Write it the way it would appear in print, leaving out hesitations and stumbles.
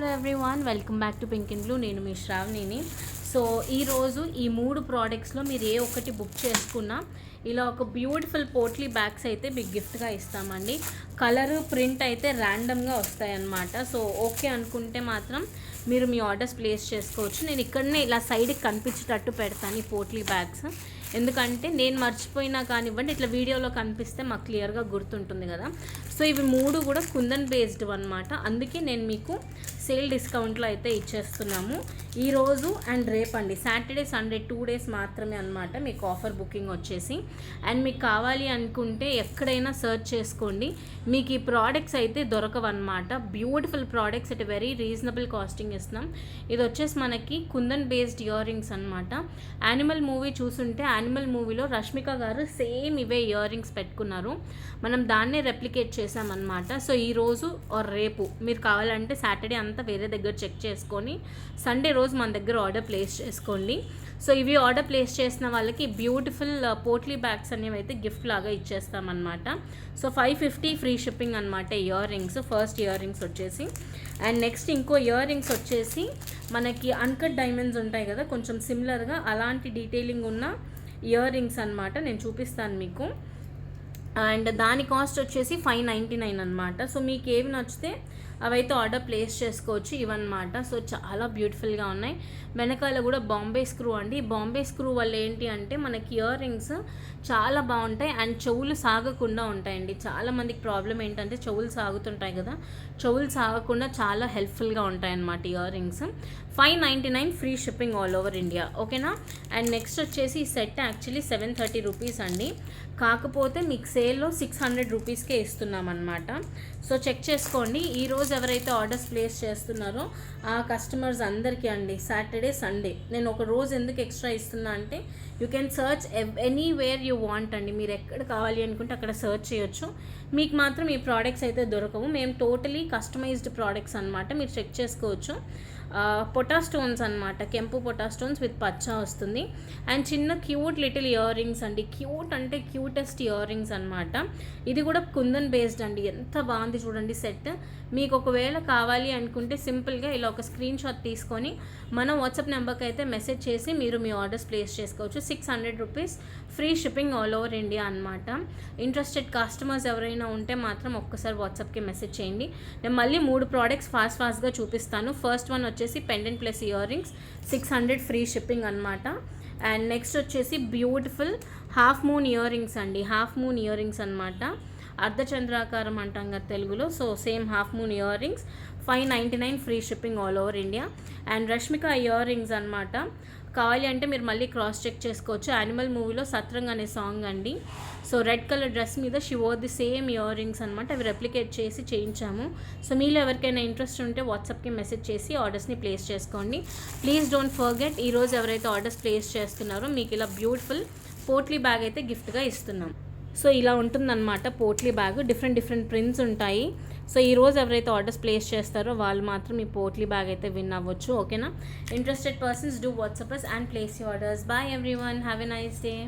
Hello everyone, welcome back to pink and blue. నేను మీ శ్రావణిని. So ఈరోజు ఈ 3 ప్రోడక్ట్స్లో మీరు ఏ ఒక్కటి బుక్ చేసుకున్నా ఇలా ఒక బ్యూటిఫుల్ పోట్లీ బ్యాగ్స్ అయితే మీకు గిఫ్ట్గా ఇస్తామండి. కలరు ప్రింట్ అయితే ర్యాండమ్గా వస్తాయన్నమాట. సో ఓకే అనుకుంటే మాత్రం మీరు మీ ఆర్డర్స్ ప్లేస్ చేసుకోవచ్చు. నేను ఇక్కడనే ఇలా సైడ్కి కనిపించేటట్టు పెడతాను ఈ పోట్లీ బ్యాగ్స్, ఎందుకంటే నేను మర్చిపోయినా కానివ్వండి ఇట్లా వీడియోలో కనిపిస్తే మాకు క్లియర్గా గుర్తుంటుంది కదా. సో ఇవి 3 కూడా కుందన్ బేస్డ్ అనమాట. అందుకే నేను మీకు సేల్ డిస్కౌంట్లో అయితే ఇచ్చేస్తున్నాము ఈరోజు అండ్ రేపండి. సాటర్డే సండే 2 డేస్ మాత్రమే అనమాట మీకు ఆఫర్ బుకింగ్ వచ్చేసి. అండ్ మీకు కావాలి అనుకుంటే ఎక్కడైనా సర్చ్ చేసుకోండి, మీకు ఈ ప్రోడక్ట్స్ అయితే దొరకవన్నమాట. Beautiful products at very reasonable costing ఇస్తున్నాం. ఇది వచ్చేసి మనకి కుందన్ బేస్డ్ ఇయర్ రింగ్స్ అనమాట. యానిమల్ మూవీ చూసుంటే యానిమల్ మూవీలో రష్మిక గారు సేమ్ ఇవే ఇయర్ రింగ్స్ పెట్టుకున్నారు, మనం దాన్నే రెప్లికేట్ చేసామన్నమాట. సో ఈరోజు ఆర్ రేపు మీరు కావాలంటే సాటర్డే అంతా వేరే దగ్గర చెక్ చేసుకొని సండే రోజు మన దగ్గర ఆర్డర్ ప్లేస్ చేసుకోండి. సో ఇవి ఆర్డర్ ప్లేస్ చేసిన వాళ్ళకి బ్యూటిఫుల్ పోట్లీ బ్యాగ్స్ అనేవి అయితే గిఫ్ట్ లాగా ఇచ్చేస్తామన్నమాట. సో 550 ఫ్రీ షిప్పింగ్ అనమాట ear rings. First ear rings వచ్చేసి, అండ్ నెక్స్ట్ ఇంకో ఇయర్ రింగ్స్ వచ్చేసి మనకి అన్కట్ డైమండ్స్ ఉంటాయి కదా, కొంచెం సిమిలర్గా అలాంటి డీటెయిలింగ్ ఉన్న ఇయర్ రింగ్స్ అనమాట. నేను చూపిస్తాను మీకు. అండ్ దాని కాస్ట్ వచ్చేసి 599 అనమాట. సో మీకు ఏవి నచ్చితే అవైతే ఆర్డర్ ప్లేస్ చేసుకోవచ్చు ఇవన్నమాట. సో చాలా బ్యూటిఫుల్గా ఉన్నాయి. వెనకాల కూడా బాంబే స్క్రూ అండి. బాంబే స్క్రూ వల్ల ఏంటి అంటే మనకి ఇయర్ రింగ్స్ చాలా బాగుంటాయి అండ్ చెవులు సాగకుండా ఉంటాయండి. చాలామందికి ప్రాబ్లం ఏంటంటే చెవులు సాగుతుంటాయి కదా, చెవులు సాగకుండా చాలా హెల్ప్ఫుల్గా ఉంటాయి అన్నమాట ear rings. 599 free shipping all over India, ఓకేనా. అండ్ నెక్స్ట్ వచ్చేసి ఈ సెట్ యాక్చువల్లీ 730 రూపీస్ అండి, కాకపోతే మీకు సేల్లో 600 రూపీస్కే ఇస్తున్నాం అనమాట. సో చెక్ చేసుకోండి. ఈరోజు ఎవరైతే ఆర్డర్స్ ప్లేస్ చేస్తున్నారో ఆ కస్టమర్స్ అందరికీ అండి సాటర్డే సండే నేను ఒక రోజు ఎందుకు ఎక్స్ట్రా ఇస్తున్నా అంటే you can search anywhere you want అండి. మీరు ఎక్కడ కావాలి అనుకుంటే అక్కడ సర్చ్ చేయొచ్చు. మీకు మాత్రం ఈ ప్రోడక్ట్స్ అయితే దొరకవు. మేము టోటలీ కస్టమైజ్డ్ ప్రోడక్ట్స్ అనమాట, మీరు చెక్ చేసుకోవచ్చు. పొటా స్టోన్స్ అనమాట, కెంపు పొటా స్టోన్స్ విత్ పచ్చా వస్తుంది. అండ్ చిన్న క్యూట్ లిటిల్ ఇయర్ రింగ్స్ అండి, క్యూట్ అంటే క్యూటెస్ట్ ఇయర్ రింగ్స్ అనమాట. ఇది కూడా కుందన్ బేస్డ్ అండి. ఎంత బాగుంది చూడండి సెట్. మీకు ఒకవేళ కావాలి అనుకుంటే సింపుల్గా ఇలా ఒక స్క్రీన్ షాట్ తీసుకొని మన వాట్సాప్ నెంబర్కి అయితే మెసేజ్ చేసి మీరు మీ ఆర్డర్స్ ప్లేస్ చేసుకోవచ్చు. 600 rupees free shipping all over India అనమాట. ఇంట్రెస్టెడ్ కస్టమర్స్ ఎవరైనా ఉంటే మాత్రం ఒక్కసారి వాట్సాప్కి మెసేజ్ చేయండి. నేను మళ్ళీ 3 ప్రోడక్ట్స్ ఫాస్ట్గా చూపిస్తాను. ఫస్ట్ వన్ వచ్చేసి pendant plus ear rings 600 free shipping అనమాట. అండ్ నెక్స్ట్ వచ్చేసి beautiful half moon ear rings అండి. హాఫ్ మూన్ ఇయర్ రింగ్స్ అనమాట, అర్ధచంద్రాకారం అంటాం కదా తెలుగులో. So same half moon ear rings 599 free shipping all over India. And Rashmika year rings అనమాట. కావాలి అంటే మీరు మళ్ళీ క్రాస్ చెక్ చేసుకోవచ్చు. యానిమల్ మూవీలో సత్రంగ్ అనే సాంగ్ అండి. సో రెడ్ కలర్ డ్రెస్ మీద she wore the same year rings అనమాట. అవి రెప్లికేట్ చేసి చేయించాము. సో మీలో ఎవరికైనా ఇంట్రెస్ట్ ఉంటే వాట్సాప్కి మెసేజ్ చేసి ఆర్డర్స్ని ప్లేస్ చేసుకోండి. ప్లీజ్ డోంట్ ఫర్గెట్, ఈరోజు ఎవరైతే ఆర్డర్స్ ప్లేస్ చేస్తున్నారో మీకు ఇలా బ్యూటిఫుల్ పోట్లీ బ్యాగ్ అయితే గిఫ్ట్గా ఇస్తున్నాం. సో ఇలా ఉంటుందన్నమాట పోట్లీ బ్యాగ్, డిఫరెంట్ ప్రింట్స్ ఉంటాయి. సో ఈరోజు ఎవరైతే ఆర్డర్స్ ప్లేస్ చేస్తారో వాళ్ళు మాత్రం ఈ పోట్లీ బ్యాగ్ అయితే విన్ అవ్వచ్చు, ఓకేనా. Interested persons do WhatsApp us and place your orders. Bye everyone, have a nice day.